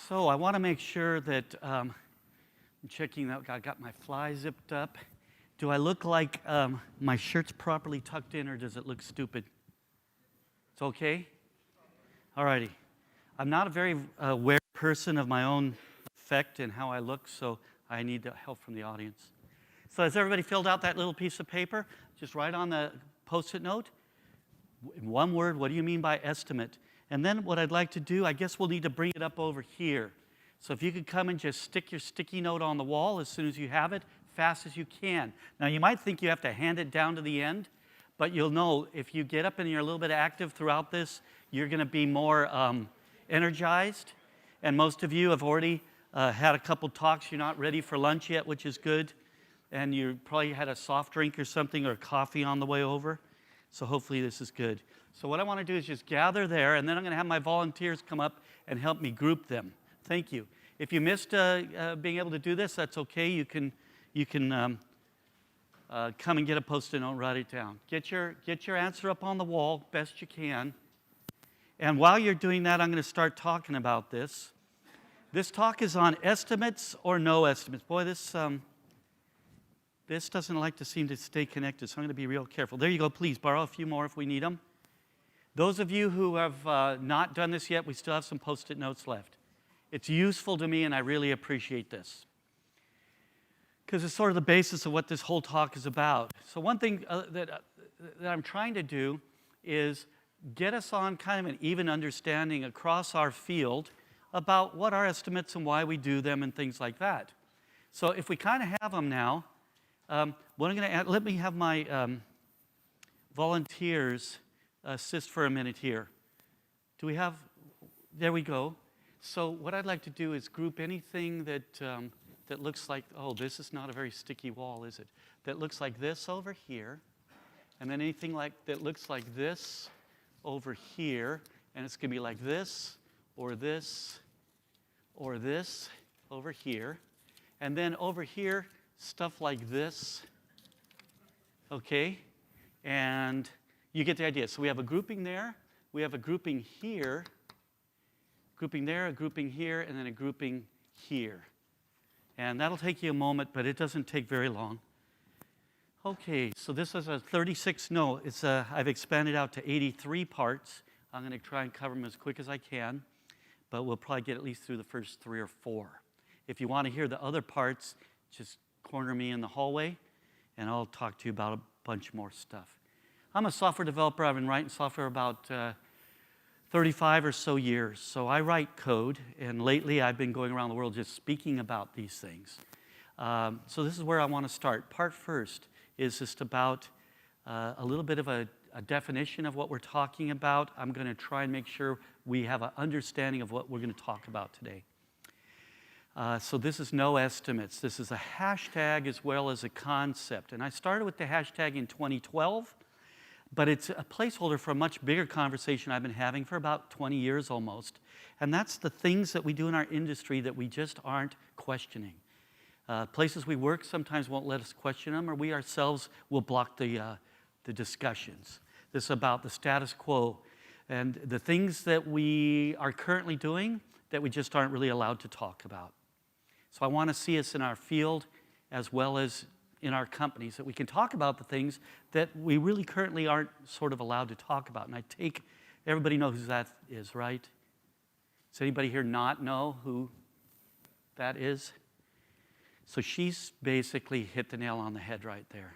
So I want to make sure that I'm checking that I got my fly zipped up. Do I look like my shirt's properly tucked in, or does it look stupid? It's okay? All righty. I'm not a very aware person of my own effect and how I look, so I need help from the audience. So has everybody filled out that little piece of paper? Just write on the Post-it note, in one word, what do you mean by estimate? And then what I'd like to do, I guess we'll need to bring it up over here. So if you could come and just stick your sticky note on the wall as soon as you have it, fast as you can. Now you might think you have to hand it down to the end, but you'll know if you get up and you're a little bit active throughout this, you're going to be more energized. And most of you have already had a couple talks. You're not ready for lunch yet, which is good. And you probably had a soft drink or something or coffee on the way over. So hopefully this is good. So what I want to do is just gather there, and then I'm going to have my volunteers come up and help me group them. Thank you. If you missed being able to do this, that's okay. You can come and get a Post-it note and write it down. Get your answer up on the wall best you can. And while you're doing that, I'm going to start talking about this. This talk is on estimates or no estimates. Boy, this doesn't like to seem to stay connected, so I'm going to be real careful. There you go. Please borrow a few more if we need them. Those of you who have not done this yet, we still have some Post-it notes left. It's useful to me, and I really appreciate this, because it's sort of the basis of what this whole talk is about. So one thing that I'm trying to do is get us on kind of an even understanding across our field about what are estimates and why we do them and things like that. So if we kind of have them now, what I'm going to add, let me have my volunteers assist for a minute here. Do we have, there we go. So what I'd like to do is group anything that that looks like, oh, this is not a very sticky wall, is it? That looks like this over here, and then anything like that looks like this over here, and it's going to be like this, or this, or this over here, and then over here, stuff like this, okay? And you get the idea. So we have a grouping there, we have a grouping here, grouping there, a grouping here, and then a grouping here. And that'll take you a moment, but it doesn't take very long. Okay, so this is a 36, no, I've expanded out to 83 parts. I'm going to try and cover them as quick as I can, but we'll probably get at least through the first 3 or 4. If you want to hear the other parts, just corner me in the hallway, and I'll talk to you about a bunch more stuff. I'm a software developer. I've been writing software about 35 or so years. So I write code, and lately I've been going around the world just speaking about these things. So this is where I want to start. Part first is just about a little bit of a definition of what we're talking about. I'm going to try and make sure we have an understanding of what we're going to talk about today. So this is no estimates. This is a hashtag as well as a concept. And I started with the hashtag in 2012, but it's a placeholder for a much bigger conversation I've been having for about 20 years almost. And that's the things that we do in our industry that we just aren't questioning. Places we work sometimes won't let us question them, or we ourselves will block the discussions. This is about the status quo and the things that we are currently doing that we just aren't really allowed to talk about. So I want to see us in our field as well as in our companies, that we can talk about the things that we really currently aren't sort of allowed to talk about. And I take, everybody knows who that is, right? Does anybody here not know who that is? So she's basically hit the nail on the head right there.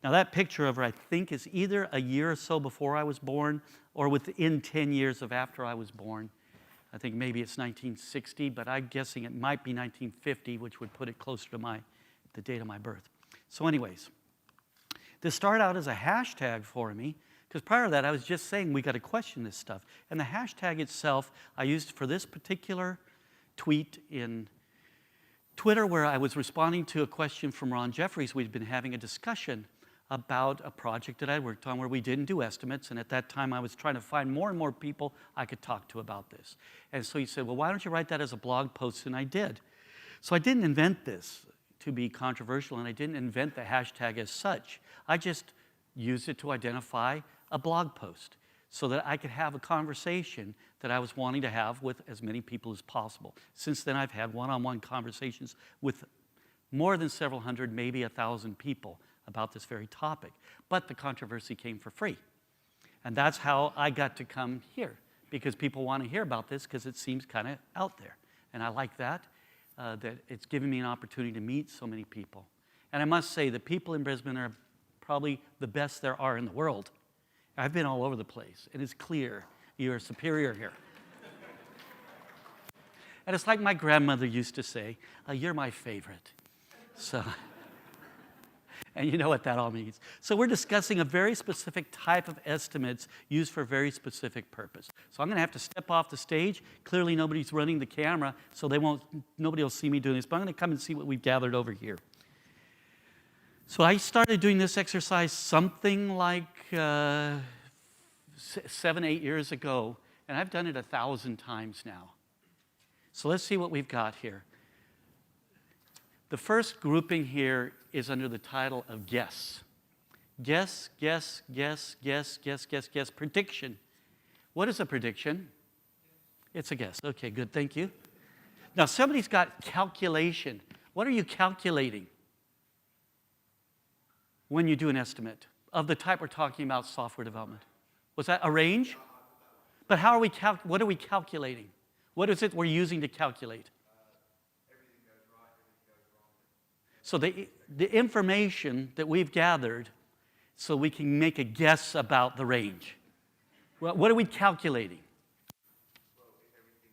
Now that picture of her, I think, is either a year or so before I was born or within 10 years of after I was born. I think maybe it's 1960, but I'm guessing it might be 1950, which would put it closer to the date of my birth. So anyways, this started out as a hashtag for me, because prior to that I was just saying we got to question this stuff. And the hashtag itself I used for this particular tweet in Twitter, where I was responding to a question from Ron Jeffries. We'd been having a discussion about a project that I worked on where we didn't do estimates, and at that time I was trying to find more and more people I could talk to about this. And so he said, well, why don't you write that as a blog post? And I did. So I didn't invent this to be controversial, and I didn't invent the hashtag as such. I just used it to identify a blog post. so that I could have a conversation that I was wanting to have with as many people as possible. Since then, I've had one-on-one conversations with more than several hundred, maybe 1,000 people about this very topic. But the controversy came for free. And that's how I got to come here, because people want to hear about this because it seems kind of out there. And I like that it's given me an opportunity to meet so many people. And I must say, the people in Brisbane are probably the best there are in the world. I've been all over the place, and it's clear you're superior here. And it's like my grandmother used to say, you're my favorite. So, and you know what that all means. So we're discussing a very specific type of estimates used for a very specific purpose. So I'm going to have to step off the stage. Clearly nobody's running the camera, so nobody will see me doing this, but I'm going to come and see what we've gathered over here. So I started doing this exercise something like 7, 8 years ago, and I've done it 1,000 times now. So let's see what we've got here. The first grouping here is under the title of guess. Guess, guess, guess, guess, guess, guess, guess. Prediction. What is a prediction? It's a guess. Okay, good, thank you. Now somebody's got calculation. What are you calculating when you do an estimate of the type we're talking about, software development? Was that a range? But how are we what are we calculating? What is it we're using to calculate? Everything goes right, everything goes wrong. So the information that we've gathered so we can make a guess about the range. Well, what are we calculating? Well, if everything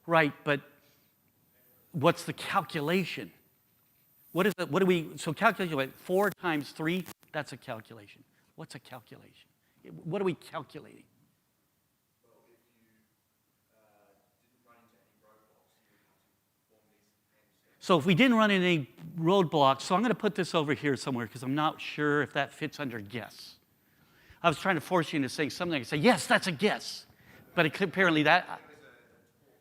went right. Right, but what's the calculation? What is it? What do we, so calculate 4 times 3, that's a calculation. What's a calculation? What are we calculating? Well, if you didn't run into any roadblocks, you would have to perform these steps. So if we didn't run into any roadblocks, so I'm going to put this over here somewhere because I'm not sure if that fits under guess. I was trying to force you into saying something. I could say, yes, that's a guess. But apparently that... There was a talk last year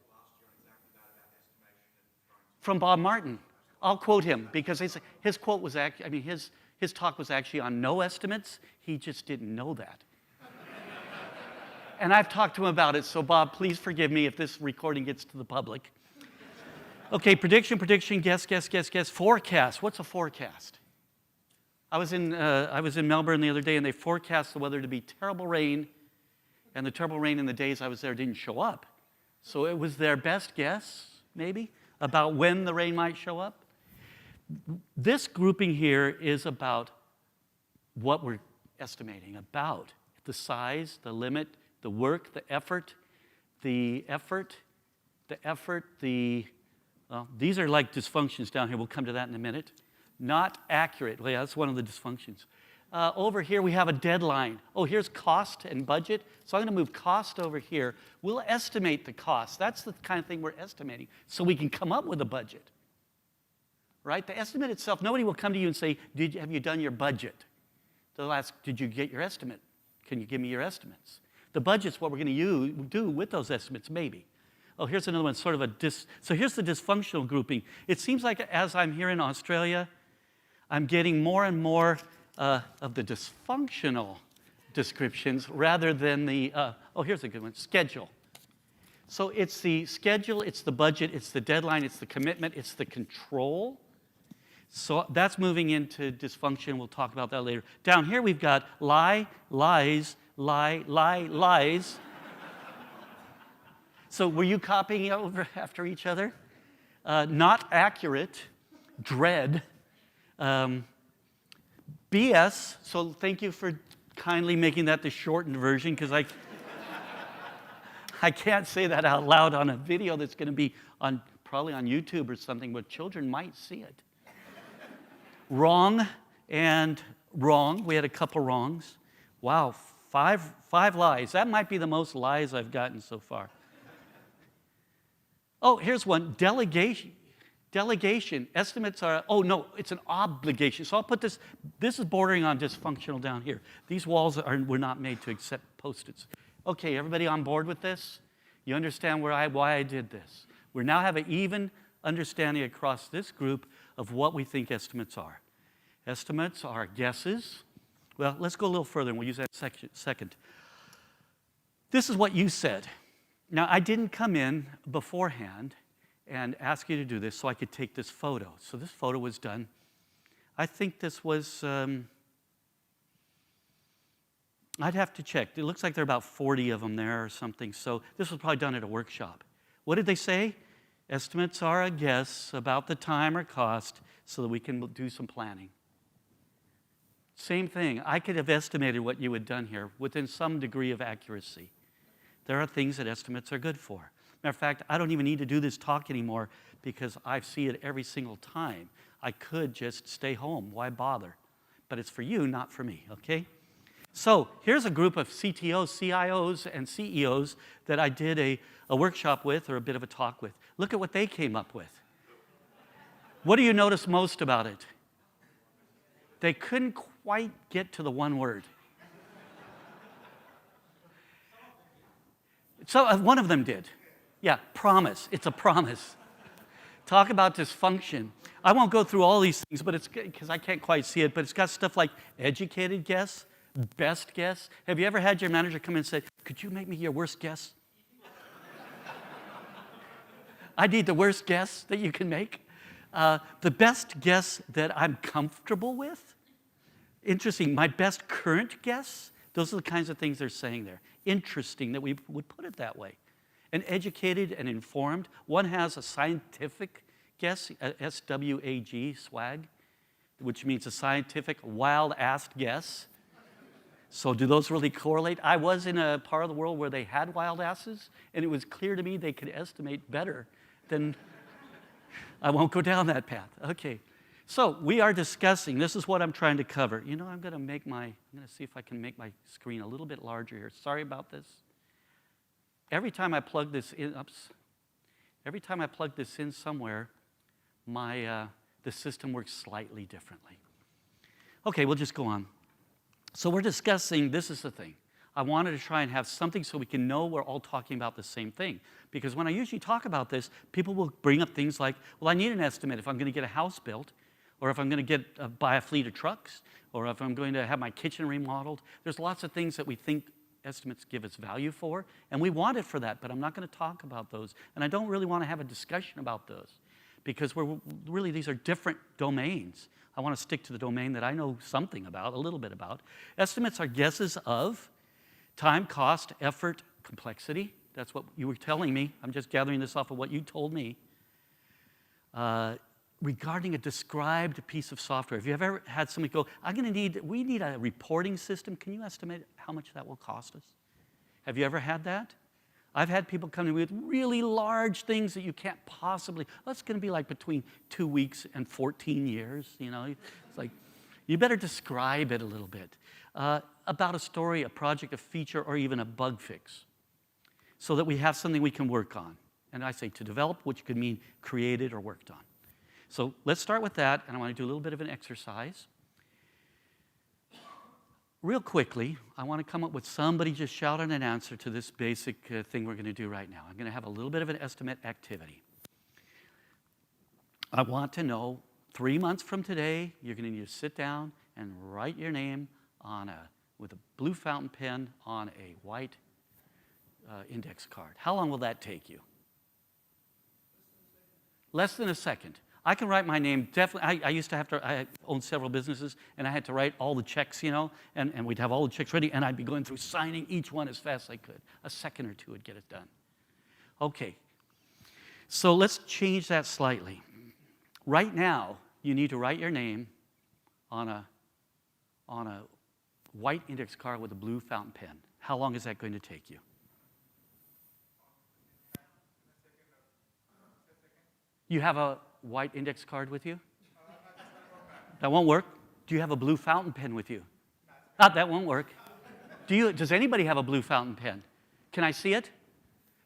on exactly that, about estimation and trying to... From Bob Martin. I'll quote him because his quote was actually, I mean, his talk was actually on no estimates. He just didn't know that. And I've talked to him about it, so Bob, please forgive me if this recording gets to the public. Okay, prediction, guess, guess, guess, guess. Forecast. What's a forecast? I was in Melbourne the other day, and they forecast the weather to be terrible rain, and the terrible rain in the days I was there didn't show up. So it was their best guess, maybe, about when the rain might show up. This grouping here is about what we're estimating, about the size, the limit, the work, the effort, well, these are like dysfunctions down here. We'll come to that in a minute. Not accurate. Well, yeah, that's one of the dysfunctions. Over here, we have a deadline. Oh, here's cost and budget. So I'm going to move cost over here. We'll estimate the cost. That's the kind of thing we're estimating, so we can come up with a budget. Right? The estimate itself, nobody will come to you and say, have you done your budget? They'll ask, did you get your estimate? Can you give me your estimates? The budget's what we're going to do with those estimates, maybe. Oh, here's another one, sort of so here's the dysfunctional grouping. It seems like as I'm here in Australia, I'm getting more and more of the dysfunctional descriptions rather than the, oh, here's a good one, schedule. So it's the schedule, it's the budget, it's the deadline, it's the commitment, it's the control. So that's moving into dysfunction. We'll talk about that later. Down here we've got lie, lies, lie, lie, lies. So were you copying over after each other? Not accurate, dread, BS. So thank you for kindly making that the shortened version, because I can't say that out loud on a video that's going to be probably on YouTube or something, but children might see it. Wrong and wrong. We had a couple wrongs. Wow, five lies. That might be the most lies I've gotten so far. Oh, here's one. Delegation. Delegation. Estimates are, oh no, it's an obligation. So I'll put this is bordering on dysfunctional down here. These walls were not made to accept Post-its. Okay, everybody on board with this? You understand why I did this? We now have an even understanding across this group of what we think estimates are. Estimates are guesses. Well, let's go a little further, and we'll use that second. This is what you said. Now, I didn't come in beforehand and ask you to do this so I could take this photo. So this photo was done. I think this was, I'd have to check. It looks like there are about 40 of them there or something. So this was probably done at a workshop. What did they say? Estimates are a guess about the time or cost so that we can do some planning. Same thing. I could have estimated what you had done here within some degree of accuracy. There are things that estimates are good for. Matter of fact, I don't even need to do this talk anymore because I see it every single time. I could just stay home. Why bother? But it's for you, not for me, okay? So here's a group of CTOs, CIOs, and CEOs that I did a workshop with or a bit of a talk with. Look at what they came up with. What do you notice most about it? They couldn't quite get to the one word. So one of them did. Yeah, promise. It's a promise. Talk about dysfunction. I won't go through all these things, but it's because I can't quite see it, but it's got stuff like educated guess, best guess. Have you ever had your manager come in and say, could you make me your worst guess? I need the worst guess that you can make. The best guess that I'm comfortable with. Interesting, my best current guess. Those are the kinds of things they're saying there. Interesting that we would put it that way. And educated and informed. One has a scientific guess, SWAG, swag, which means a scientific wild-assed guess. So do those really correlate? I was in a part of the world where they had wild asses, and it was clear to me they could estimate better than, I won't go down that path. Okay, so we are discussing, this is what I'm trying to cover. You know, I'm gonna see if I can make my screen a little bit larger here. Sorry about this. Every time I plug this in, every time I plug this in somewhere, the system works slightly differently. Okay, we'll just go on. So we're discussing, this is the thing. I wanted to try and have something so we can know we're all talking about the same thing. Because when I usually talk about this, people will bring up things like, well, I need an estimate if I'm going to get a house built, or if I'm going to buy a fleet of trucks, or if I'm going to have my kitchen remodeled. There's lots of things that we think estimates give us value for, and we want it for that, but I'm not going to talk about those. And I don't really want to have a discussion about those, because these are different domains. I want to stick to the domain that I know something about, a little bit about. Estimates are guesses of time, cost, effort, complexity. That's what you were telling me. I'm just gathering this off of what you told me. Regarding a described piece of software. Have you ever had somebody go, we need a reporting system. Can you estimate how much that will cost us? Have you ever had that? I've had people come to me with really large things that you can't possibly, that's going to be like between 2 weeks and 14 years, you know. It's like, you better describe it a little bit. About a story, a project, a feature, or even a bug fix, so that we have something we can work on. And I say to develop, which could mean created or worked on. So let's start with that, and I want to do a little bit of an exercise. Real quickly, I want to come up with somebody just shout an answer to this basic thing we're going to do right now. I'm going to have a little bit of an estimate activity. I want to know 3 months from today, you're going to need to sit down and write your name with a blue fountain pen on a white index card. How long will that take you? Less than a second. I can write my name, definitely. I used to have to, I owned several businesses, and I had to write all the checks, you know, and we'd have all the checks ready, and I'd be going through signing each one as fast as I could. A second or two would get it done. Okay, so let's change that slightly. Right now, you need to write your name on a white index card with a blue fountain pen. How long is that going to take you? You have a white index card with you? That won't work. Do you have a blue fountain pen with you? That won't work. Does anybody have a blue fountain pen? Can I see it?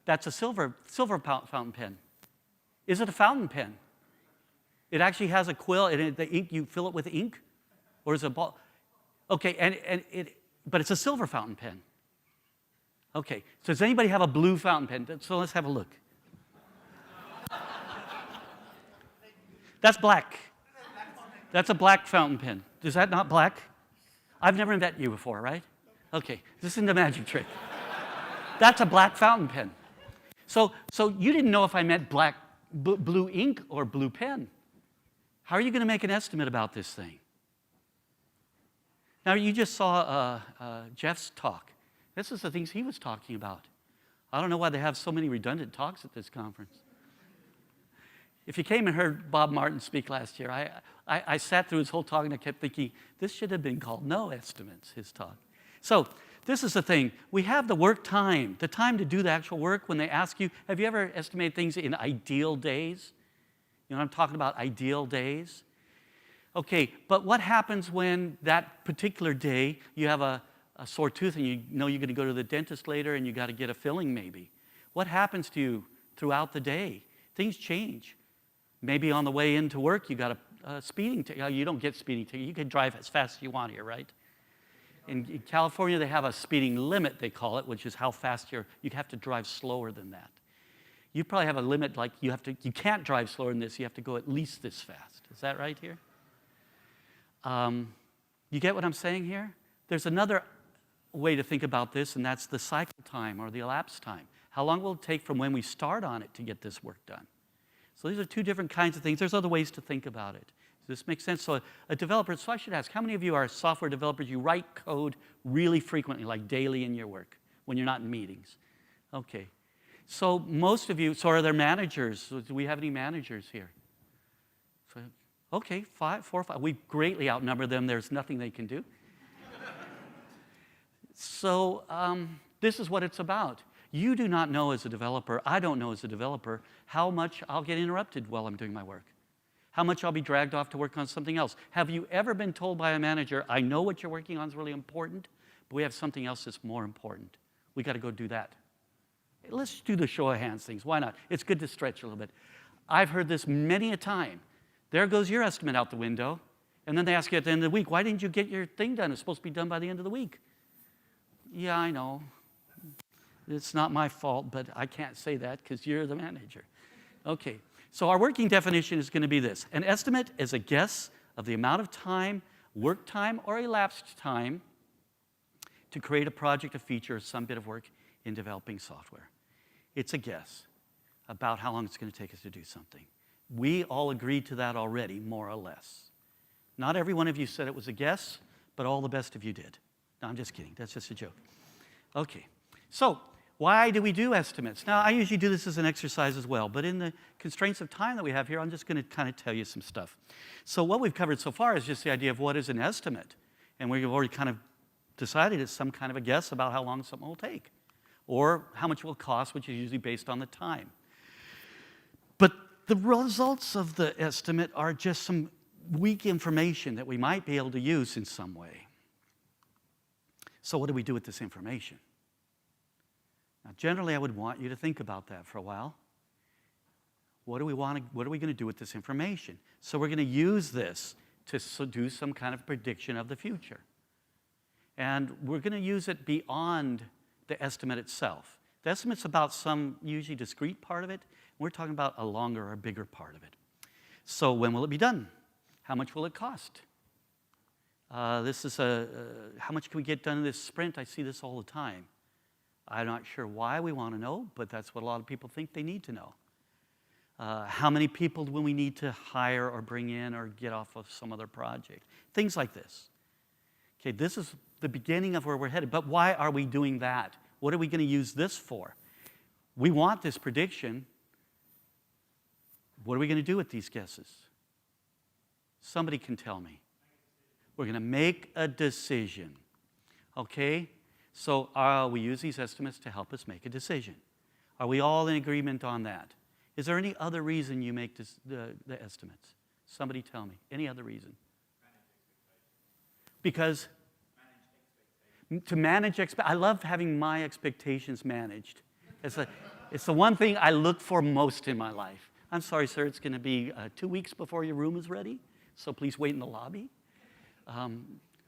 That's a silver fountain pen. Is it a fountain pen? It actually has a quill, and the ink, you fill it with ink? Or is it a ball? Okay, but it's a silver fountain pen. Okay, so does anybody have a blue fountain pen? So let's have a look. That's black. That's a black fountain pen. Is that not black? I've never met you before, right? Okay, this isn't a magic trick. That's a black fountain pen. So you didn't know if I meant blue ink or blue pen. How are you going to make an estimate about this thing? Now, you just saw Jeff's talk. This is the things he was talking about. I don't know why they have so many redundant talks at this conference. If you came and heard Bob Martin speak last year, I sat through his whole talk and I kept thinking, this should have been called No Estimates, his talk. So this is the thing. We have the work time, the time to do the actual work. When they ask you, have you ever estimated things in ideal days? You know what I'm talking about, ideal days? Okay, but what happens when that particular day you have a sore tooth and you know you're going to go to the dentist later and you got to get a filling maybe? What happens to you throughout the day? Things change. Maybe on the way into work you got a speeding ticket. You don't get speeding ticket. You can drive as fast as you want here, right? In California they have a speeding limit, they call it, which is how fast you have to drive slower than that. You probably have a limit like you can't drive slower than this. You have to go at least this fast. Is that right here? You get what I'm saying here? There's another way to think about this, and that's the cycle time or the elapsed time. How long will it take from when we start on it to get this work done? So these are two different kinds of things. There's other ways to think about it. Does this make sense? So a developer, so I should ask, how many of you are software developers? You write code really frequently, like daily in your work, when you're not in meetings? Okay. So most of you, so are there managers? Do we have any managers here? So, okay, 4 or 5. We greatly outnumber them. There's nothing they can do. So this is what it's about. You do not know as a developer, I don't know as a developer, how much I'll get interrupted while I'm doing my work. How much I'll be dragged off to work on something else. Have you ever been told by a manager, I know what you're working on is really important, but we have something else that's more important. We got to go do that. Let's do the show of hands things. Why not? It's good to stretch a little bit. I've heard this many a time. There goes your estimate out the window. And then they ask you at the end of the week, why didn't you get your thing done? It's supposed to be done by the end of the week. Yeah, I know. It's not my fault, but I can't say that because you're the manager. Okay, so our working definition is going to be this. An estimate is a guess of the amount of time, work time, or elapsed time to create a project, a feature, or some bit of work in developing software. It's a guess about how long it's going to take us to do something. We all agreed to that already, more or less. Not every one of you said it was a guess, but all the best of you did. No, I'm just kidding. That's just a joke. Okay, so why do we do estimates? Now, I usually do this as an exercise as well, but in the constraints of time that we have here, I'm just going to kind of tell you some stuff. So what we've covered so far is just the idea of what is an estimate. And we've already kind of decided it's some kind of a guess about how long something will take, or how much it will cost, which is usually based on the time. But the results of the estimate are just some weak information that we might be able to use in some way. So what do we do with this information? Now, generally, I would want you to think about that for a while. What are we going to do with this information? So we're going to use this to do some kind of prediction of the future. And we're going to use it beyond the estimate itself. The estimate's about some usually discrete part of it. We're talking about a longer or bigger part of it. So when will it be done? How much will it cost? This is how much can we get done in this sprint? I see this all the time. I'm not sure why we want to know, but that's what a lot of people think they need to know. How many people do we need to hire or bring in or get off of some other project? Things like this. Okay, this is the beginning of where we're headed, but why are we doing that? What are we going to use this for? We want this prediction. What are we going to do with these guesses? Somebody can tell me. We're going to make a decision. Okay? So we use these estimates to help us make a decision. Are we all in agreement on that? Is there any other reason you make the estimates? Somebody tell me. Any other reason? Because to manage I love having my expectations managed. It's the one thing I look for most in my life. I'm sorry, sir, it's going to be 2 weeks before your room is ready, so please wait in the lobby.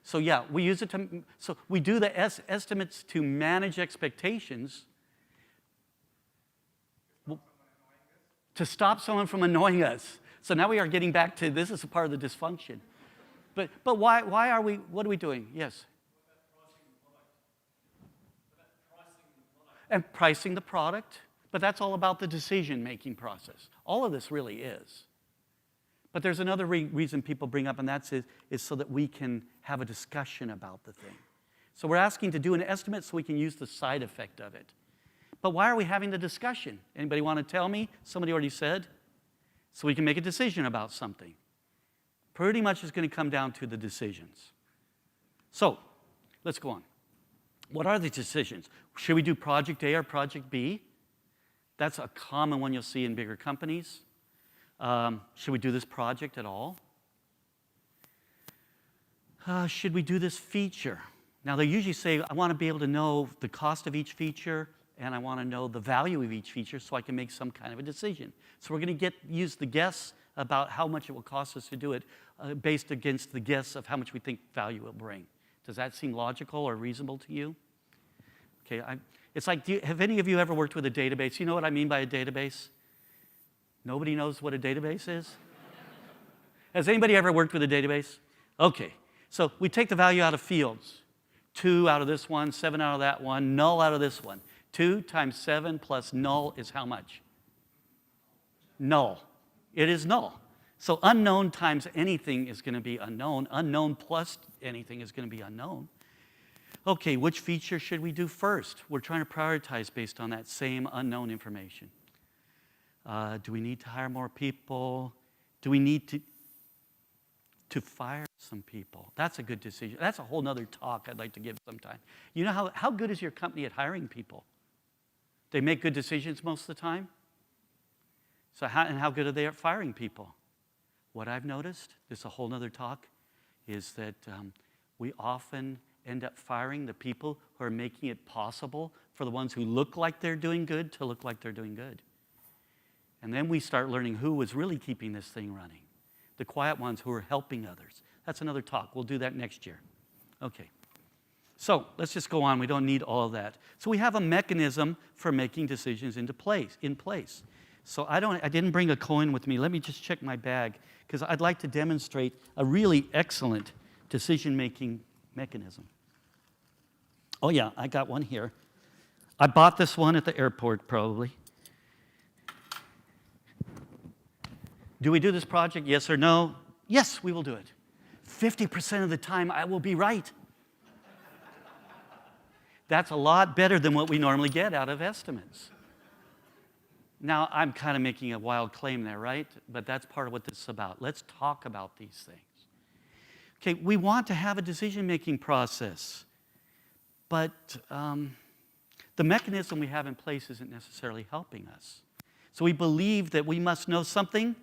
So yeah, we use it so we do the estimates to manage expectations, to stop someone from annoying us. So now we are getting back to, this is a part of the dysfunction. But why are we, what are we doing? Yes? and pricing the product, but that's all about the decision-making process. All of this really is. But there's another reason people bring up, and that's is so that we can have a discussion about the thing. So we're asking to do an estimate so we can use the side effect of it. But why are we having the discussion? Anybody want to tell me? Somebody already said. So we can make a decision about something. Pretty much it's going to come down to the decisions. So let's go on. What are the decisions? Should we do project A or project B? That's a common one you'll see in bigger companies. Should we do this project at all? Should we do this feature? Now, they usually say, I want to be able to know the cost of each feature, and I want to know the value of each feature so I can make some kind of a decision. So we're going to use the guess about how much it will cost us to do it based against the guess of how much we think value will bring. Does that seem logical or reasonable to you? Okay, it's like, have any of you ever worked with a database? You know what I mean by a database? Nobody knows what a database is? Has anybody ever worked with a database? Okay, so we take the value out of fields. 2 out of this one, 7 out of that one, null out of this one. 2 times 7 plus null is how much? Null. It is null. So unknown times anything is going to be unknown. Unknown plus anything is going to be unknown. Okay, which feature should we do first? We're trying to prioritize based on that same unknown information. Do we need to hire more people? Do we need to fire some people? That's a good decision. That's a whole nother talk I'd like to give sometime. You know how good is your company at hiring people? They make good decisions most of the time? So how good are they at firing people? What I've noticed, this is a whole nother talk, is that we often end up firing the people who are making it possible for the ones who look like they're doing good to look like they're doing good. And then we start learning who was really keeping this thing running. The quiet ones who are helping others. That's another talk. We'll do that next year. Okay. So let's just go on. We don't need all of that. So we have a mechanism for making decisions in place. So I didn't bring a coin with me. Let me just check my bag because I'd like to demonstrate a really excellent decision-making mechanism. Oh yeah, I got one here. I bought this one at the airport probably. Do we do this project, yes or no? Yes, we will do it. 50% of the time, I will be right. That's a lot better than what we normally get out of estimates. Now, I'm kind of making a wild claim there, right? But that's part of what this is about. Let's talk about these things. Okay, we want to have a decision-making process, but the mechanism we have in place isn't necessarily helping us. So we believe that we must know something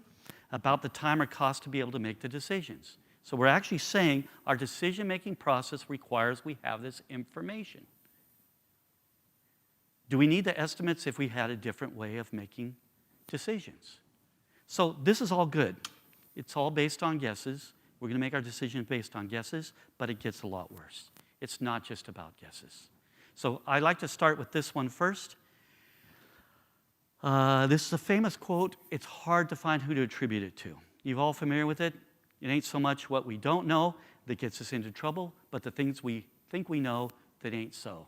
about the time or cost to be able to make the decisions. So we're actually saying our decision-making process requires we have this information. Do we need the estimates if we had a different way of making decisions? So this is all good. It's all based on guesses. We're going to make our decisions based on guesses, but it gets a lot worse. It's not just about guesses. So I like to start with this one first. This is a famous quote. It's hard to find who to attribute it to. You're all familiar with it? It ain't so much what we don't know that gets us into trouble, but the things we think we know that ain't so.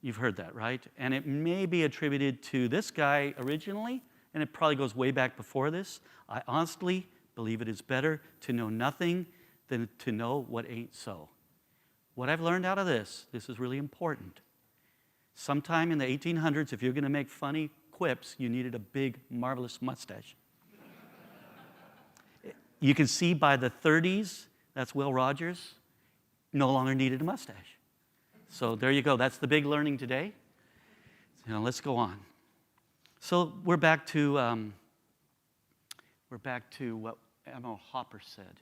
You've heard that, right? And it may be attributed to this guy originally, and it probably goes way back before this. I honestly believe it is better to know nothing than to know what ain't so. What I've learned out of this is really important. Sometime in the 1800s, if you're going to make funny quips, you needed a big, marvelous mustache. You can see by the 30s, that's Will Rogers, no longer needed a mustache. So there you go. That's the big learning today. Now let's go on. So we're back to what Emma Hopper said.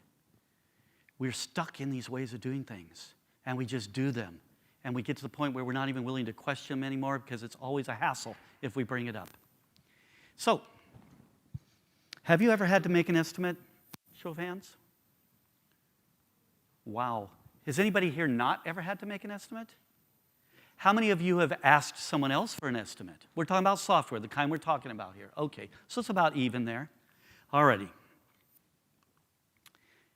We're stuck in these ways of doing things, and we just do them. And we get to the point where we're not even willing to question them anymore because it's always a hassle if we bring it up. So, have you ever had to make an estimate? Show of hands. Wow. Has anybody here not ever had to make an estimate? How many of you have asked someone else for an estimate? We're talking about software, the kind we're talking about here. Okay, so it's about even there. Alrighty.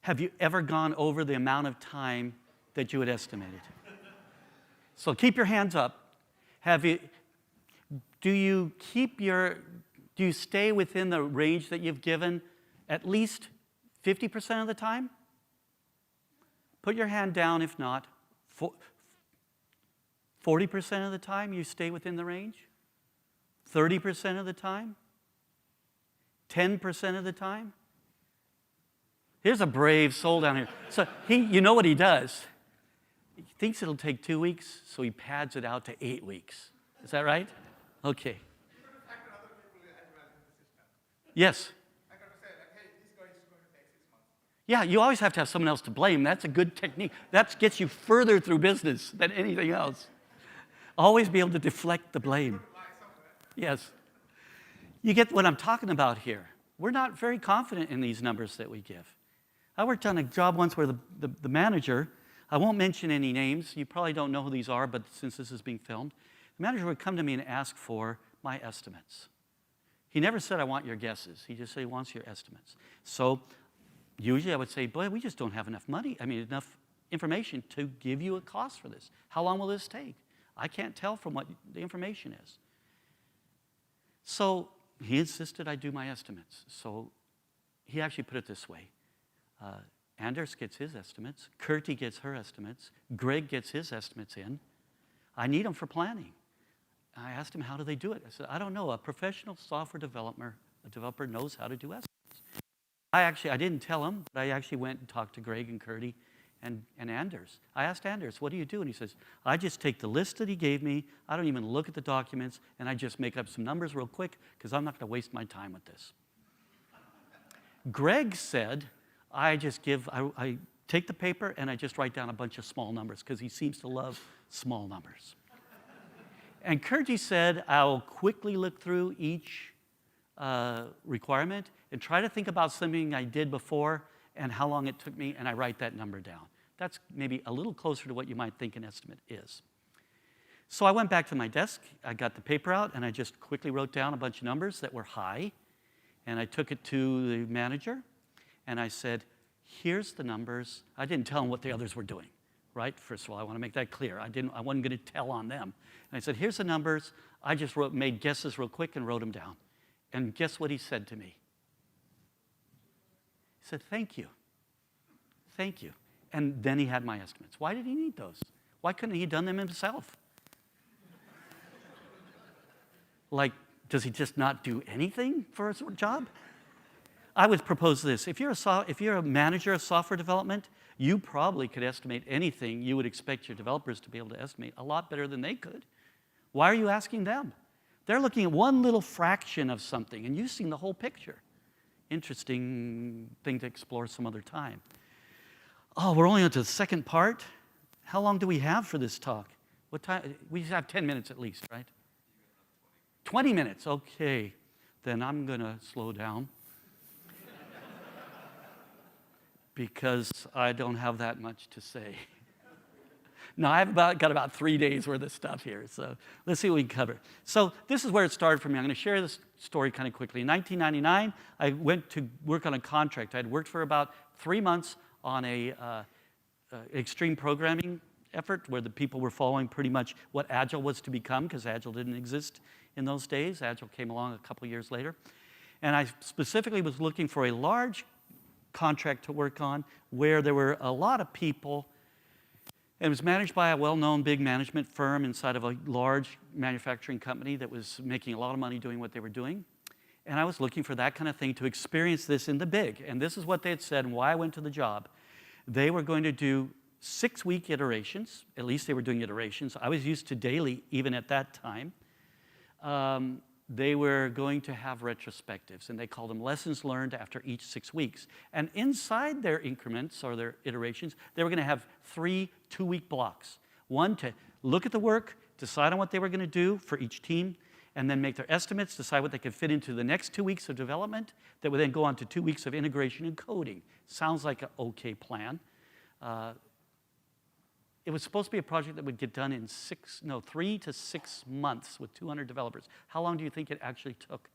Have you ever gone over the amount of time that you had estimated? So keep your hands up. Do you stay within the range that you've given at least 50% of the time? Put your hand down if not. 40% of the time you stay within the range? 30% of the time? 10% of the time? Here's a brave soul down here. So you know what he does? He thinks it'll take 2 weeks, so he pads it out to 8 weeks. Is that right? Okay. You've got to factor other people as well in the system. Yes. I got to say, like, hey, this guy is going to take 6 months. Yeah, you always have to have someone else to blame. That's a good technique. That gets you further through business than anything else. Always be able to deflect the blame. Yes. You get what I'm talking about here. We're not very confident in these numbers that we give. I worked on a job once where the manager, I won't mention any names, you probably don't know who these are, but since this is being filmed, the manager would come to me and ask for my estimates. He never said, I want your guesses. He just said he wants your estimates. So usually I would say, boy, we just don't have enough money, enough information to give you a cost for this. How long will this take? I can't tell from what the information is. So he insisted I do my estimates. So he actually put it this way. Anders gets his estimates. Kurti gets her estimates. Greg gets his estimates in. I need them for planning. I asked him, how do they do it? I said, I don't know. A professional software developer knows how to do estimates. I didn't tell him, but I actually went and talked to Greg and Kurti and Anders. I asked Anders, what do you do? And he says, I just take the list that he gave me, I don't even look at the documents, and I just make up some numbers real quick because I'm not going to waste my time with this. Greg said, I take the paper and I just write down a bunch of small numbers because he seems to love small numbers. And Kurti said, I'll quickly look through each requirement and try to think about something I did before and how long it took me, and I write that number down. That's maybe a little closer to what you might think an estimate is. So I went back to my desk, I got the paper out, and I just quickly wrote down a bunch of numbers that were high, and I took it to the manager, and I said, here's the numbers. I didn't tell him what the others were doing, right? First of all, I want to make that clear. I wasn't going to tell on them. And I said, here's the numbers. I just made guesses real quick and wrote them down. And guess what he said to me? He said, thank you. Thank you. And then he had my estimates. Why did he need those? Why couldn't he have done them himself? Like, does he just not do anything for his job? I would propose this. If you're a manager of software development, you probably could estimate anything you would expect your developers to be able to estimate a lot better than they could. Why are you asking them? They're looking at one little fraction of something, and you've seen the whole picture. Interesting thing to explore some other time. Oh, we're only on to the second part. How long do we have for this talk? What time? We have 10 minutes at least, right? 20 minutes, okay. Then I'm going to slow down because I don't have that much to say. No, I've got about 3 days worth of stuff here, so let's see what we can cover. So this is where it started for me. I'm going to share this story kind of quickly. In 1999, I went to work on a contract. I had worked for about 3 months on a extreme programming effort where the people were following pretty much what Agile was to become, because Agile didn't exist in those days. Agile came along a couple years later. And I specifically was looking for a large contract to work on where there were a lot of people. It was managed by a well-known big management firm inside of a large manufacturing company that was making a lot of money doing what they were doing. And I was looking for that kind of thing to experience this in the big. And this is what they had said and why I went to the job. They were going to do 6-week iterations. At least they were doing iterations. I was used to daily even at that time. They were going to have retrospectives, and they called them lessons learned after each 6 weeks. And inside their increments or their iterations, they were going to have 3 2-week blocks. One to look at the work, decide on what they were going to do for each team, and then make their estimates, decide what they could fit into the next 2 weeks of development that would then go on to 2 weeks of integration and coding. Sounds like an okay plan. It was supposed to be a project that would get done in 3 to 6 months with 200 developers. How long do you think it actually took?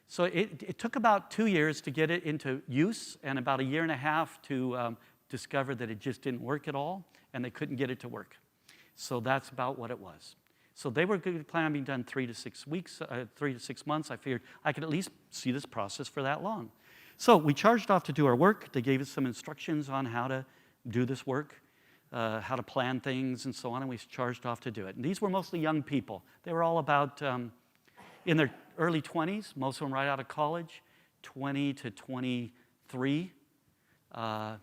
So it took about 2 years to get it into use and about 1.5 years to discovered that it just didn't work at all, and they couldn't get it to work. So that's about what it was. So they were planning on being done 3 to 6 weeks, 3 to 6 months. I figured I could at least see this process for that long. So we charged off to do our work. They gave us some instructions on how to do this work, how to plan things and so on, and we charged off to do it. And these were mostly young people. They were all about in their early 20s, most of them right out of college, 20 to 23. I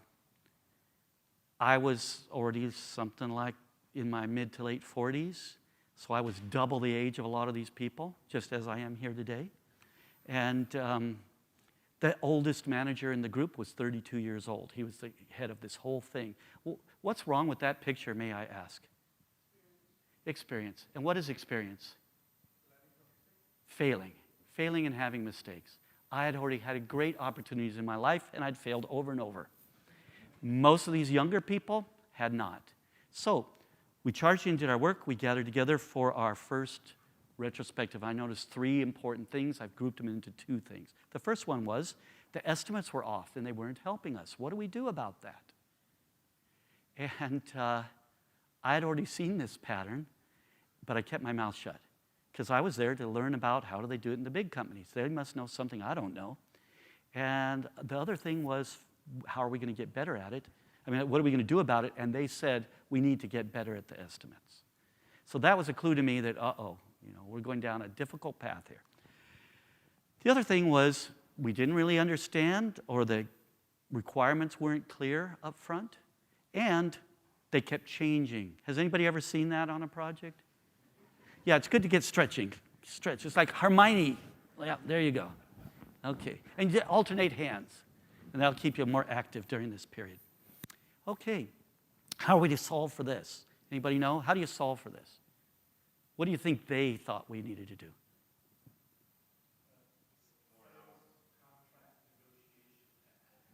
was already something like in my mid to late 40s, so I was double the age of a lot of these people, just as I am here today. And the oldest manager in the group was 32 years old. He was the head of this whole thing. Well, what's wrong with that picture, may I ask? Experience. And what is experience? Failing. Failing and having mistakes. I had already had great opportunities in my life, and I'd failed over and over. Most of these younger people had not. So we charged in, did our work. We gathered together for our first retrospective. I noticed 3 important things. I've grouped them into 2 things. The first one was the estimates were off, and they weren't helping us. What do we do about that? And I had already seen this pattern, but I kept my mouth shut because I was there to learn about how do they do it in the big companies. They must know something I don't know. And the other thing was, how are we going to get better at it? I mean, what are we going to do about it? And they said, we need to get better at the estimates. So that was a clue to me that, we're going down a difficult path here. The other thing was, we didn't really understand, or the requirements weren't clear up front, and they kept changing. Has anybody ever seen that on a project? Yeah, it's good to get stretching. Stretch. It's like Hermione. Yeah, there you go. Okay. And you alternate hands, and that'll keep you more active during this period. Okay. How are we to solve for this? Anybody know? How do you solve for this? What do you think they thought we needed to do?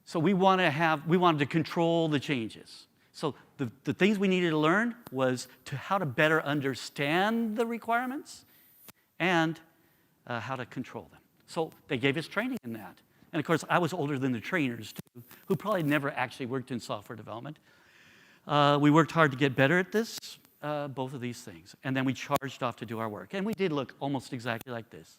So we wanted to control the changes. So the things we needed to learn was how to better understand the requirements and how to control them. So they gave us training in that. And of course, I was older than the trainers too, who probably never actually worked in software development. We worked hard to get better at this, both of these things. And then we charged off to do our work. And we did look almost exactly like this.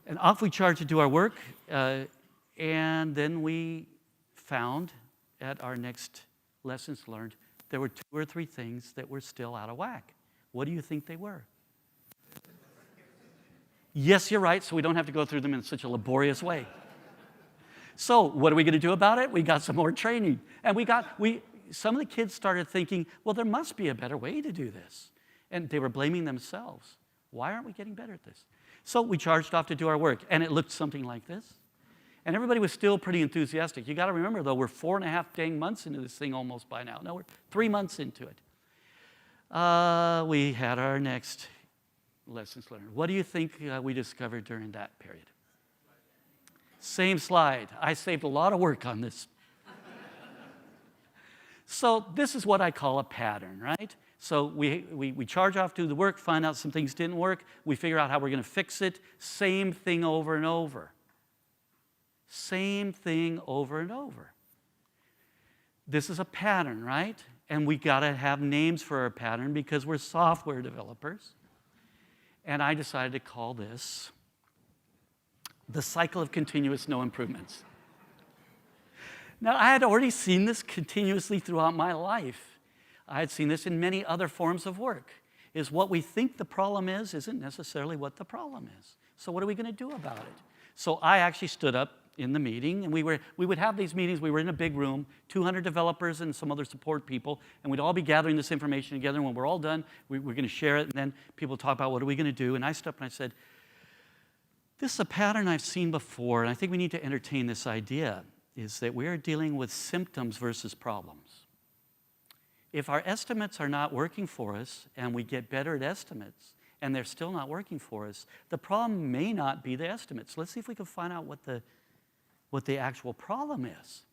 And off we charged to do our work. And then we found at our next lessons learned, there were 2 or 3 things that were still out of whack. What do you think they were? Yes, you're right, so we don't have to go through them in such a laborious way. So what are we going to do about it? We got some more training. And some of the kids started thinking, well, there must be a better way to do this. And they were blaming themselves. Why aren't we getting better at this? So we charged off to do our work, and it looked something like this. And everybody was still pretty enthusiastic. You got to remember, though, we're 4.5 dang months into this thing almost by now. No, we're 3 months into it. We had our next lessons learned. What do you think we discovered during that period? Same slide. I saved a lot of work on this. So this is what I call a pattern, right? So we charge off to the work, find out some things didn't work. We figure out how we're going to fix it. Same thing over and over. Same thing over and over. This is a pattern, right? And we got to have names for our pattern because we're software developers. And I decided to call this the cycle of continuous no improvements. Now, I had already seen this continuously throughout my life. I had seen this in many other forms of work, is what we think the problem is isn't necessarily what the problem is. So what are we going to do about it? So I actually stood up in the meeting, and we would have these meetings. We were in a big room, 200 developers and some other support people, and we'd all be gathering this information together, and when we're all done, we're going to share it, and then people talk about what are we going to do, and I stood up and I said, this is a pattern I've seen before, and I think we need to entertain this idea, is that we're dealing with symptoms versus problems. If our estimates are not working for us, and we get better at estimates, and they're still not working for us, the problem may not be the estimates. Let's see if we can find out what the actual problem is.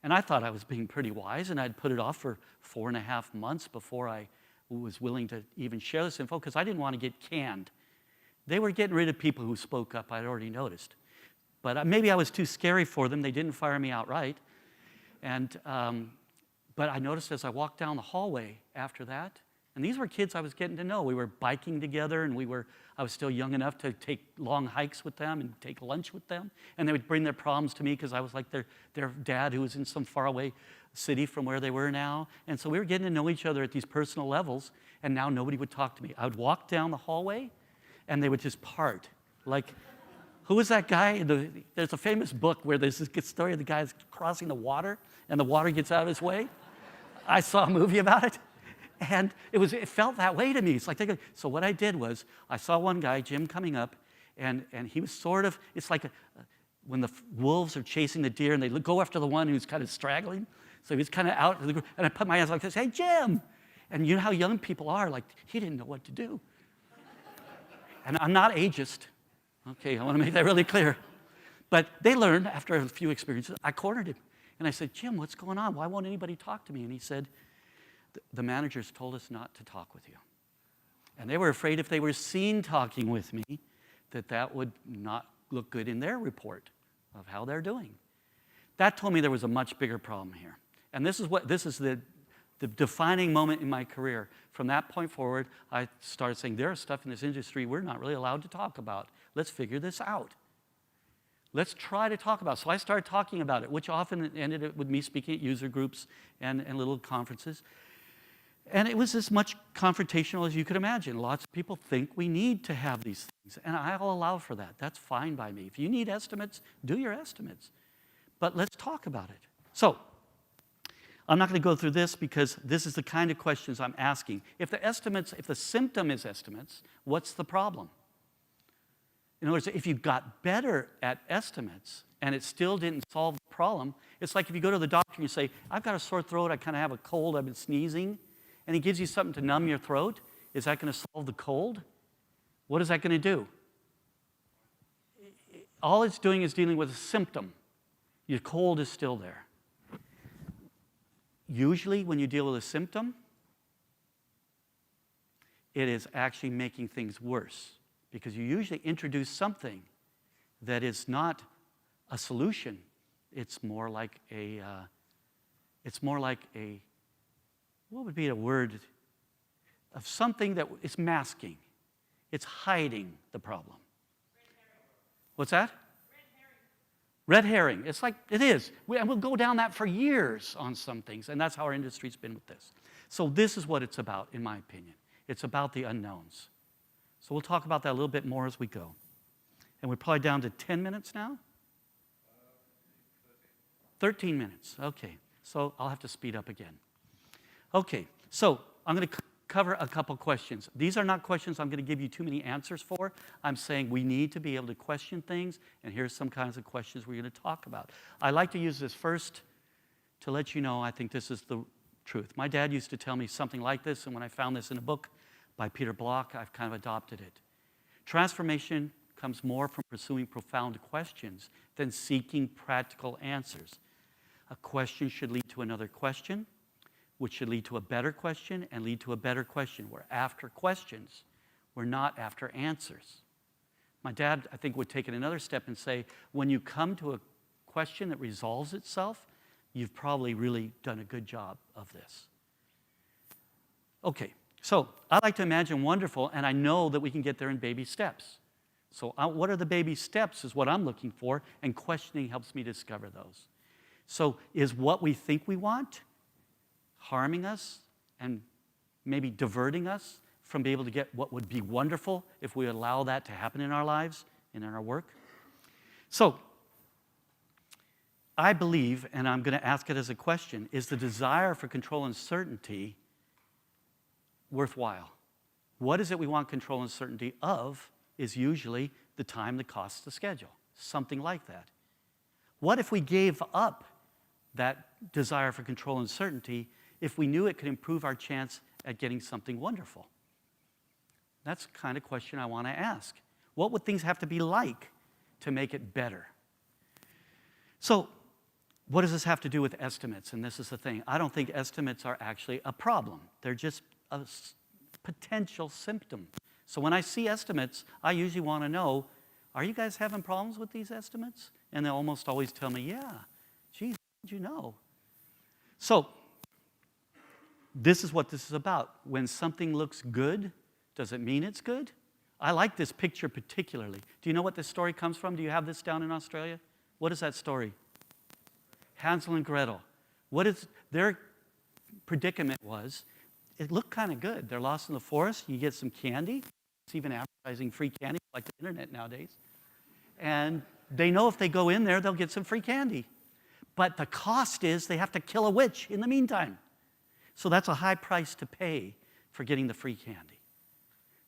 And I thought I was being pretty wise, and I'd put it off for 4.5 months before I was willing to even share this info, because I didn't want to get canned. They were getting rid of people who spoke up, I'd already noticed. But maybe I was too scary for them. They didn't fire me outright. And But I noticed as I walked down the hallway after that, and these were kids I was getting to know. We were biking together, and I was still young enough to take long hikes with them and take lunch with them. And they would bring their problems to me because I was like their dad who was in some faraway city from where they were now. And so we were getting to know each other at these personal levels, and now nobody would talk to me. I would walk down the hallway, and they would just part. Like, who was that guy? There's a famous book where there's this good story of the guy crossing the water, and the water gets out of his way. I saw a movie about it, and it felt that way to me. It's like, so what I did was, I saw one guy, Jim, coming up, and he was sort of, it's like when the wolves are chasing the deer, and they go after the one who's kind of straggling. So he was kind of out, and I put my hands like this, hey, Jim! And you know how young people are, like, he didn't know what to do. And I'm not ageist. Okay, I want to make that really clear. But they learned after a few experiences. I cornered him. And I said, Jim, what's going on? Why won't anybody talk to me? And he said, the managers told us not to talk with you. And they were afraid if they were seen talking with me, that would not look good in their report of how they're doing. That told me there was a much bigger problem here. And this is the defining moment in my career. From that point forward, I started saying, there's stuff in this industry we're not really allowed to talk about. Let's figure this out. Let's try to talk about it. So I started talking about it, which often ended up with me speaking at user groups and little conferences. And it was as much confrontational as you could imagine. Lots of people think we need to have these things, and I'll allow for that. That's fine by me. If you need estimates, do your estimates. But let's talk about it. So I'm not going to go through this because this is the kind of questions I'm asking. If the symptom is estimates, what's the problem? In other words, if you got better at estimates and it still didn't solve the problem, it's like if you go to the doctor and you say, I've got a sore throat, I kind of have a cold, I've been sneezing, and he gives you something to numb your throat. Is that going to solve the cold? What is that going to do? All it's doing is dealing with a symptom. Your cold is still there. Usually when you deal with a symptom, it is actually making things worse because you usually introduce something that is not a solution. It's more like a, what would be a word of something that is masking. It's hiding the problem. What's that? Red herring. It's like, it is. And we'll go down that for years on some things, and that's how our industry's been with this. So this is what it's about, in my opinion. It's about the unknowns. So we'll talk about that a little bit more as we go. And we're probably down to 10 minutes now? 13 minutes, okay. So I'll have to speed up again. Okay, so I'm going to cover a couple questions. These are not questions I'm going to give you too many answers for. I'm saying we need to be able to question things, and here's some kinds of questions we're going to talk about. I like to use this first to let you know I think this is the truth. My dad used to tell me something like this, and when I found this in a book by Peter Block, I've kind of adopted it. Transformation comes more from pursuing profound questions than seeking practical answers. A question should lead to another question, which should lead to a better question and lead to a better question. We're after questions. We're not after answers. My dad, I think, would take it another step and say, when you come to a question that resolves itself, you've probably really done a good job of this. Okay, so I like to imagine wonderful, and I know that we can get there in baby steps. So what are the baby steps is what I'm looking for, and questioning helps me discover those. So is what we think we want harming us and maybe diverting us from being able to get what would be wonderful if we allow that to happen in our lives and in our work? So I believe, and I'm going to ask it as a question, is the desire for control and certainty worthwhile? What is it we want control and certainty of is usually the time, the cost, the schedule, something like that. What if we gave up that desire for control and certainty if we knew it could improve our chance at getting something wonderful? That's the kind of question I want to ask. What would things have to be like to make it better? So what does this have to do with estimates? And this is the thing. I don't think estimates are actually a problem. They're just a potential symptom. So when I see estimates, I usually want to know, are you guys having problems with these estimates? And they almost always tell me, yeah. Geez, how did you know? So this is what this is about. When something looks good, does it mean it's good? I like this picture particularly. Do you know what this story comes from? Do you have this down in Australia? What is that story? Hansel and Gretel. What is their predicament was, it looked kind of good. They're lost in the forest. You get some candy. It's even advertising free candy, like the internet nowadays. And they know if they go in there, they'll get some free candy. But the cost is they have to kill a witch in the meantime. So that's a high price to pay for getting the free candy.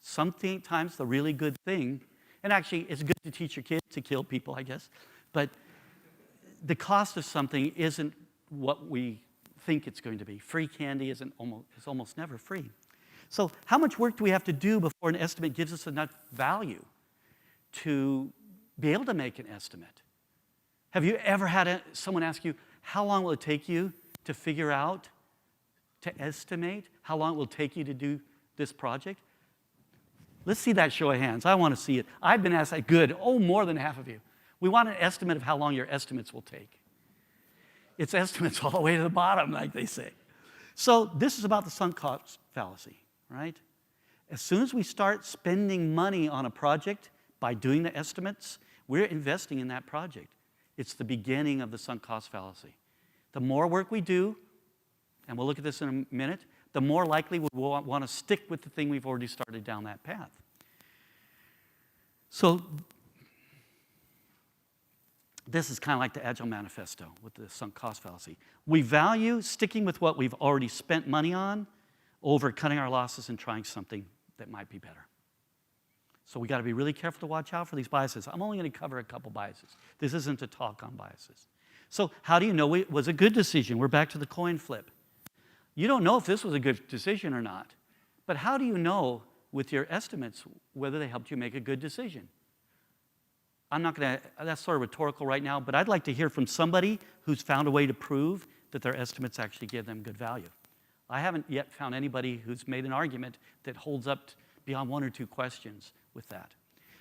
Sometimes the really good thing, and actually it's good to teach your kids to kill people, I guess, but the cost of something isn't what we think it's going to be. Free candy is almost never free. So how much work do we have to do before an estimate gives us enough value to be able to make an estimate? Have you ever had someone ask you, how long will it take you to figure out, to estimate how long it will take you to do this project? Let's see that show of hands. I want to see it. I've been asked that. Good. Oh, more than half of you. We want an estimate of how long your estimates will take. It's estimates all the way to the bottom, like they say. So this is about the sunk cost fallacy, right? As soon as we start spending money on a project by doing the estimates, we're investing in that project. It's the beginning of the sunk cost fallacy. The more work we do, and we'll look at this in a minute, the more likely we'll want to stick with the thing we've already started down that path. So this is kind of like the Agile manifesto with the sunk cost fallacy. We value sticking with what we've already spent money on over cutting our losses and trying something that might be better. So we got to be really careful to watch out for these biases. I'm only going to cover a couple biases. This isn't a talk on biases. So how do you know it was a good decision? We're back to the coin flip. You don't know if this was a good decision or not. But how do you know with your estimates whether they helped you make a good decision? I'm not going to, that's sort of rhetorical right now, but I'd like to hear from somebody who's found a way to prove that their estimates actually give them good value. I haven't yet found anybody who's made an argument that holds up beyond one or two questions with that.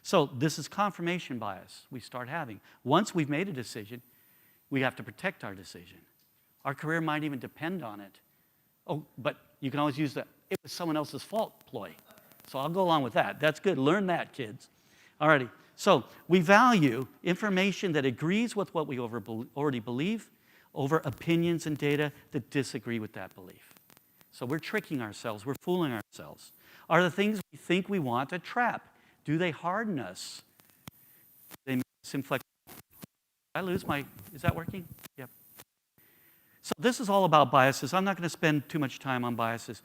So this is confirmation bias we start having. Once we've made a decision, we have to protect our decision. Our career might even depend on it. Oh, but you can always use the "it was someone else's fault" ploy. So I'll go along with that. That's good. Learn that, kids. All righty. So we value information that agrees with what we already believe over opinions and data that disagree with that belief. So we're tricking ourselves. We're fooling ourselves. Are the things we think we want a trap? Do they harden us? They make us inflexible. Did I lose my, is that working? Yep. So this is all about biases. I'm not going to spend too much time on biases.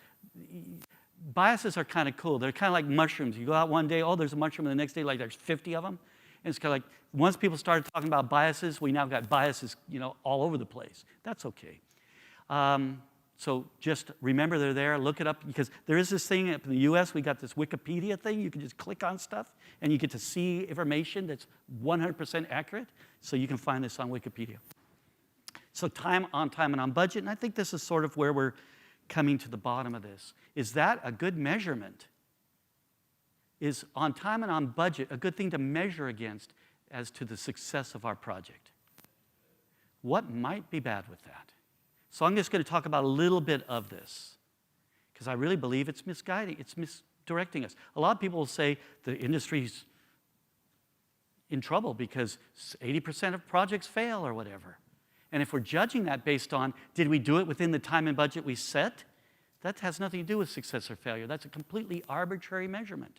Biases are kind of cool. They're kind of like mushrooms. You go out one day, oh, there's a mushroom, and the next day, like, there's 50 of them. And it's kind of like, once people started talking about biases, we now got biases, all over the place. That's okay. So just remember they're there. Look it up, because there is this thing up in the US, we got this Wikipedia thing. You can just click on stuff, and you get to see information that's 100% accurate. So you can find this on Wikipedia. So time, and on budget, and I think this is sort of where we're coming to the bottom of this. Is that a good measurement? Is on time and on budget a good thing to measure against as to the success of our project? What might be bad with that? So I'm just going to talk about a little bit of this, because I really believe it's misguiding, it's misdirecting us. A lot of people will say the industry's in trouble because 80% of projects fail or whatever. And if we're judging that based on, did we do it within the time and budget we set? That has nothing to do with success or failure. That's a completely arbitrary measurement.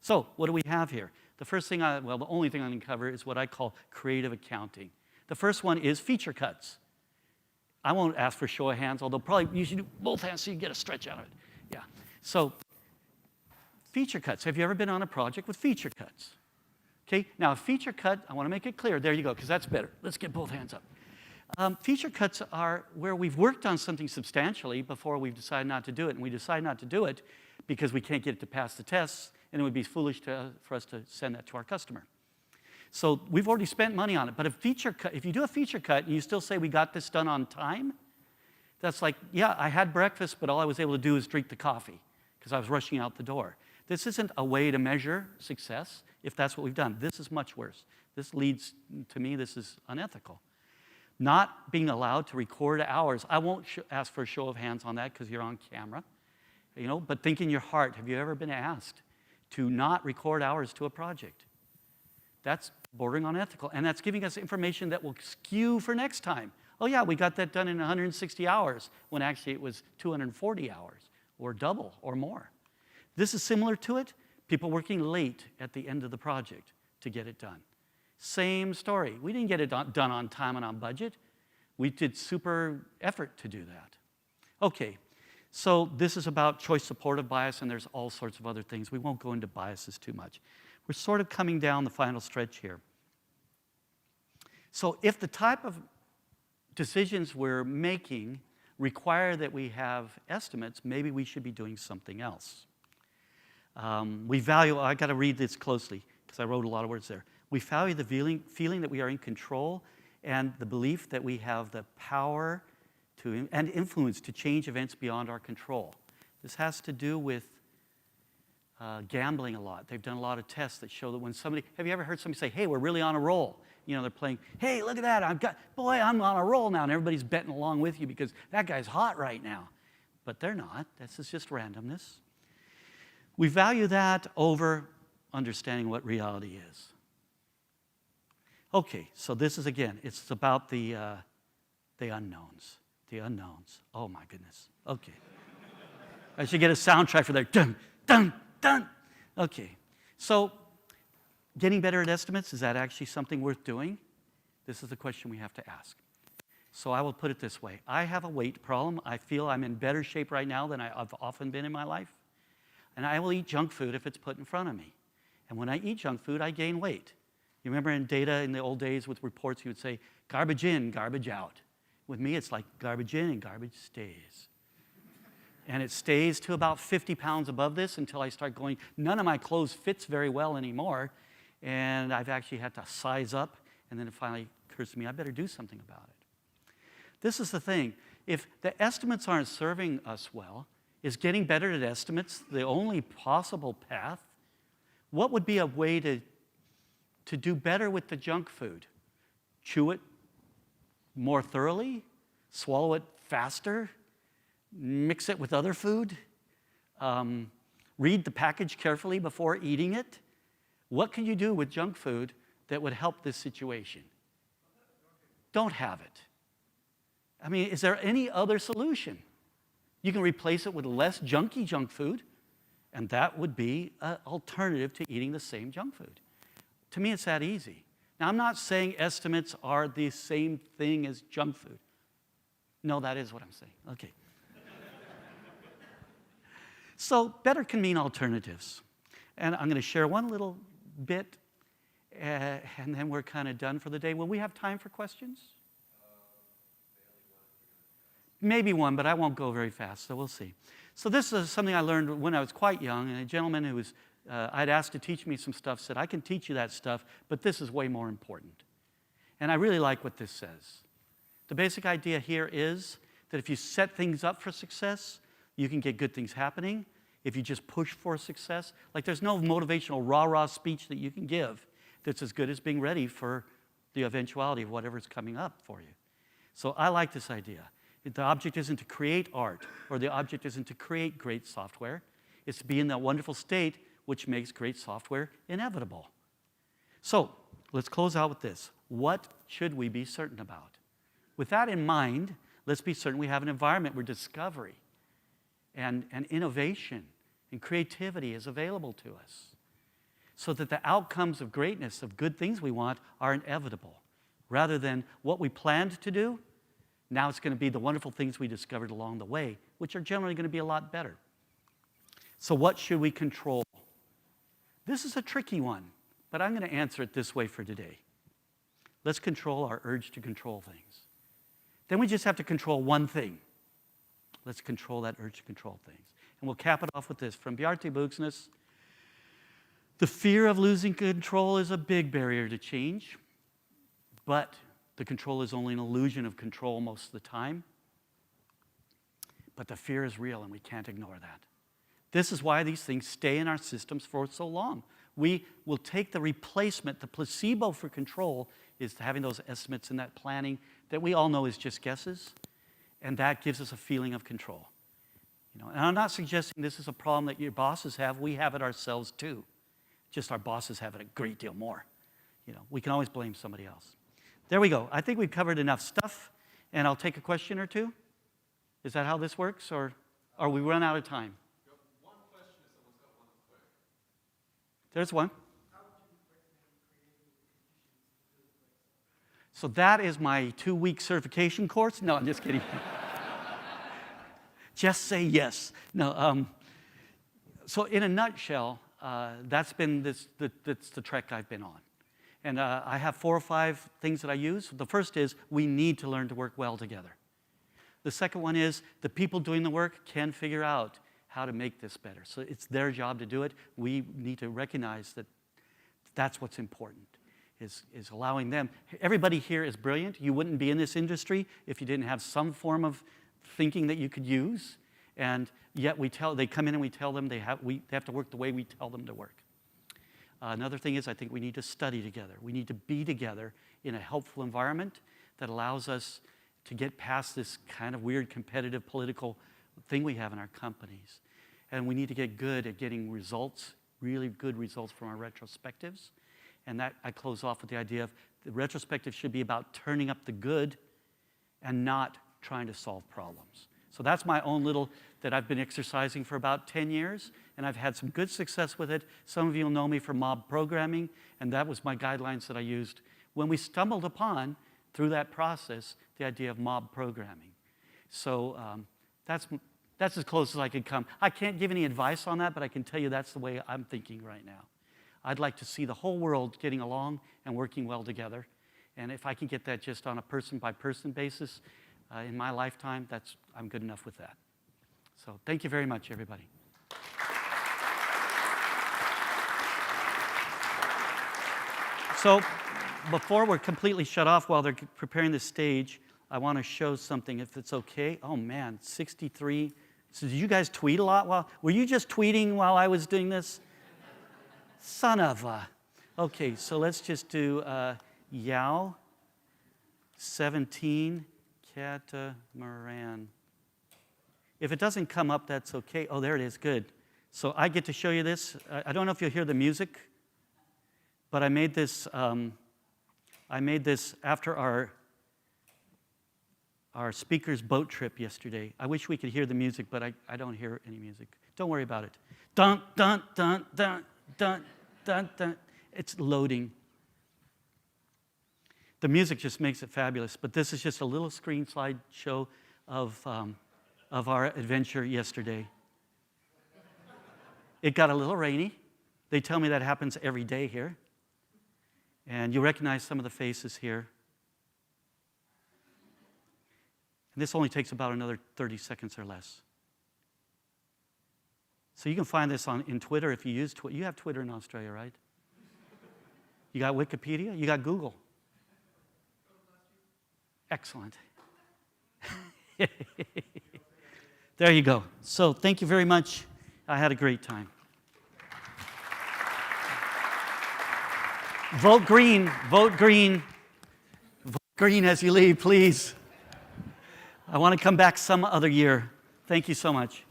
So what do we have here? The first thing, the only thing I'm going to cover is what I call creative accounting. The first one is feature cuts. I won't ask for show of hands, although probably you should do both hands so you get a stretch out of it. Yeah. So feature cuts. Have you ever been on a project with feature cuts? Okay. Now a feature cut, I want to make it clear. There you go, because that's better. Let's get both hands up. Feature cuts are where we've worked on something substantially before we've decided not to do it. And we decide not to do it because we can't get it to pass the tests, and it would be foolish for us to send that to our customer. So we've already spent money on it. But if you do a feature cut and you still say we got this done on time, that's like, yeah, I had breakfast, but all I was able to do is drink the coffee because I was rushing out the door. This isn't a way to measure success if that's what we've done. This is much worse. This leads, to me, this is unethical. Not being allowed to record hours. I won't ask for a show of hands on that because you're on camera. But think in your heart, have you ever been asked to not record hours to a project? That's bordering on ethical, and that's giving us information that will skew for next time. Oh yeah, we got that done in 160 hours, when actually it was 240 hours, or double, or more. This is similar to it. People working late at the end of the project to get it done. Same story. We didn't get it done on time and on budget. We did super effort to do that. Okay, so this is about choice supportive bias, and there's all sorts of other things. We won't go into biases too much. We're sort of coming down the final stretch here. So if the type of decisions we're making require that we have estimates, maybe we should be doing something else. We value, I got to read this closely because I wrote a lot of words there. We value the feeling that we are in control and the belief that we have the power and influence to change events beyond our control. This has to do with gambling a lot. They've done a lot of tests that show that when somebody, have you ever heard somebody say, hey, we're really on a roll? They're playing, hey, look at that, I'm on a roll now, and everybody's betting along with you because that guy's hot right now. But they're not. This is just randomness. We value that over understanding what reality is. Okay, so this is, again, it's about the unknowns. The unknowns. Oh, my goodness. Okay. I should get a soundtrack for that. Dun, dun, dun. Okay. So getting better at estimates, is that actually something worth doing? This is the question we have to ask. So I will put it this way. I have a weight problem. I feel I'm in better shape right now than I've often been in my life. And I will eat junk food if it's put in front of me. And when I eat junk food, I gain weight. You remember in data in the old days with reports, you would say, garbage in, garbage out. With me, it's like garbage in and garbage stays. And it stays to about 50 pounds above this until I start going, none of my clothes fits very well anymore. And I've actually had to size up. And then it finally occurs to me, I better do something about it. This is the thing. If the estimates aren't serving us well, is getting better at estimates the only possible path? What would be a way to do better with the junk food? Chew it more thoroughly? Swallow it faster? Mix it with other food? Read the package carefully before eating it? What can you do with junk food that would help this situation? Don't have it. I mean, is there any other solution? You can replace it with less junky junk food, and that would be an alternative to eating the same junk food. To me, it's that easy. Now, I'm not saying estimates are the same thing as junk food. No, that is what I'm saying. Okay. So better can mean alternatives. And I'm going to share one little bit, and then we're kind of done for the day. Will we have time for questions? Maybe one, but I won't go very fast, so we'll see. So this is something I learned when I was quite young, and a gentleman who was, I'd asked to teach me some stuff said, I can teach you that stuff, but this is way more important. And I really like what this says. The basic idea here is that if you set things up for success, you can get good things happening. If you just push for success, like there's no motivational rah-rah speech that you can give that's as good as being ready for the eventuality of whatever's coming up for you. So I like this idea. The object isn't to create art, or the object isn't to create great software. It's to be in that wonderful state which makes great software inevitable. So let's close out with this. What should we be certain about? With that in mind, let's be certain we have an environment where discovery and innovation and creativity is available to us, so that the outcomes of greatness, of good things we want, are inevitable. Rather than what we planned to do, now it's going to be the wonderful things we discovered along the way, which are generally going to be a lot better. So what should we control? This is a tricky one, but I'm going to answer it this way for today. Let's control our urge to control things. Then we just have to control one thing. Let's control that urge to control things. And we'll cap it off with this. From Bjarte Buksnes, the fear of losing control is a big barrier to change, but the control is only an illusion of control most of the time. But the fear is real, and we can't ignore that. This is why these things stay in our systems for so long. We will take the replacement, the placebo for control is having those estimates and that planning that we all know is just guesses, and that gives us a feeling of control. And I'm not suggesting this is a problem that your bosses have. We have it ourselves too. Just our bosses have it a great deal more. We can always blame somebody else. There we go. I think we've covered enough stuff, and I'll take a question or two. Is that how this works, or we run out of time? One question if someone's got one quick. There's one. So that is my 2-week certification course. No, I'm just kidding. Just say yes. No. So in a nutshell, that's been that's the trek I've been on. And I have 4 or 5 things that I use. The first is we need to learn to work well together. The second one is the people doing the work can figure out how to make this better. So it's their job to do it. We need to recognize that that's what's important, is allowing them. Everybody here is brilliant. You wouldn't be in this industry if you didn't have some form of thinking that you could use. And yet they come in and we tell them they have to work the way we tell them to work. Another thing is I think we need to study together. We need to be together in a helpful environment that allows us to get past this kind of weird competitive political thing we have in our companies. And we need to get good at getting results, really good results from our retrospectives. And that I close off with the idea of the retrospective should be about turning up the good and not trying to solve problems. So that's my own little, that I've been exercising for about 10 years, and I've had some good success with it. Some of you will know me for mob programming, and that was my guidelines that I used when we stumbled upon, through that process, the idea of mob programming. So that's as close as I could come. I can't give any advice on that, but I can tell you that's the way I'm thinking right now. I'd like to see the whole world getting along and working well together. And if I can get that just on a person-by-person basis in my lifetime, I'm good enough with that. So thank you very much, everybody. So before we're completely shut off while they're preparing the stage, I want to show something, if it's okay. Oh, man, 63. So did you guys tweet a lot? Were you just tweeting while I was doing this? Son of a. Okay, so let's just do YOW 17 catamaran. If it doesn't come up, that's okay. Oh, there it is. Good. So I get to show you this. I don't know if you'll hear the music, but I made this after our speaker's boat trip yesterday. I wish we could hear the music, but I don't hear any music. Don't worry about it. Dun, dun, dun, dun, dun, dun, dun. It's loading. The music just makes it fabulous, but this is just a little screen slide show of our adventure yesterday. It got a little rainy. They tell me that happens every day here. And you recognize some of the faces here. And this only takes about another 30 seconds or less. So you can find this in Twitter if you use Twitter. You have Twitter in Australia, right? You got Wikipedia? You got Google? Excellent. There you go. So thank you very much. I had a great time. Vote green, vote green. Vote green as you leave, please. I want to come back some other year. Thank you so much.